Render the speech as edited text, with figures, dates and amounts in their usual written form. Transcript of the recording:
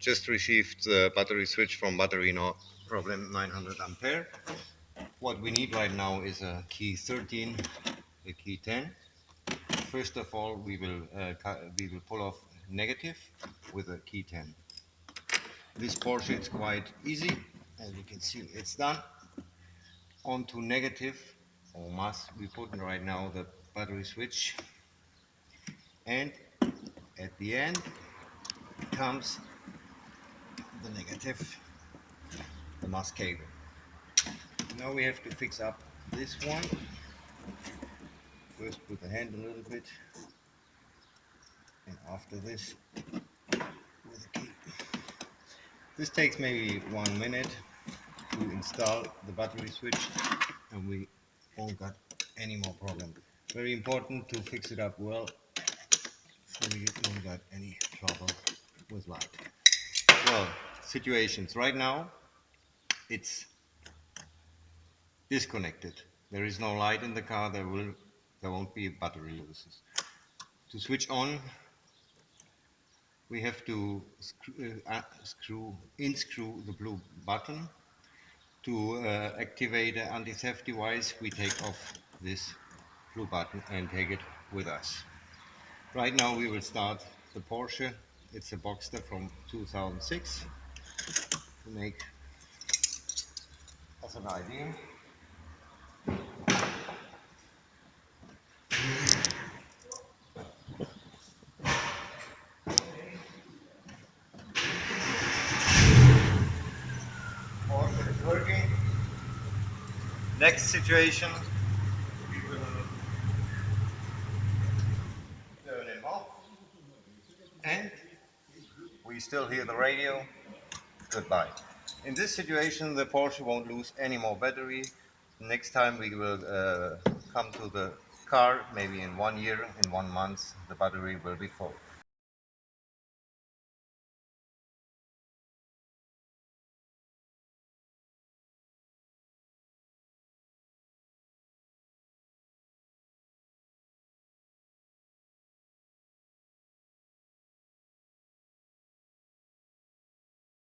just received the battery switch from battery no problem 900 ampere. What we need right now is a key 13, a key 10. First of all, we will pull off negative with a key 10. This Porsche is quite easy, as you can see it's done. Onto negative or mass we put in right now the battery switch, and at the end comes the negative, the mass cable. Now we have to fix up this one. First put the hand a little bit, and after this with the key. This takes maybe 1 minute to install the battery switch, and we won't got any more problem. Very important to fix it up well so we don't got any trouble with light. Well, situations right now it's disconnected. There is no light in the car. There won't be battery losses. To switch on, we have to unscrew the blue button. To activate the anti-theft device, we take off this blue button and take it with us. Right now we will start the Porsche. It's a Boxster from 2006 to make as an idea. Porsche is working. Next situation, we will turn him off, and we still hear the radio. Goodbye. In this situation, the Porsche won't lose any more battery. Next time we will come to the car, maybe in 1 year, in 1 month, the battery will be full.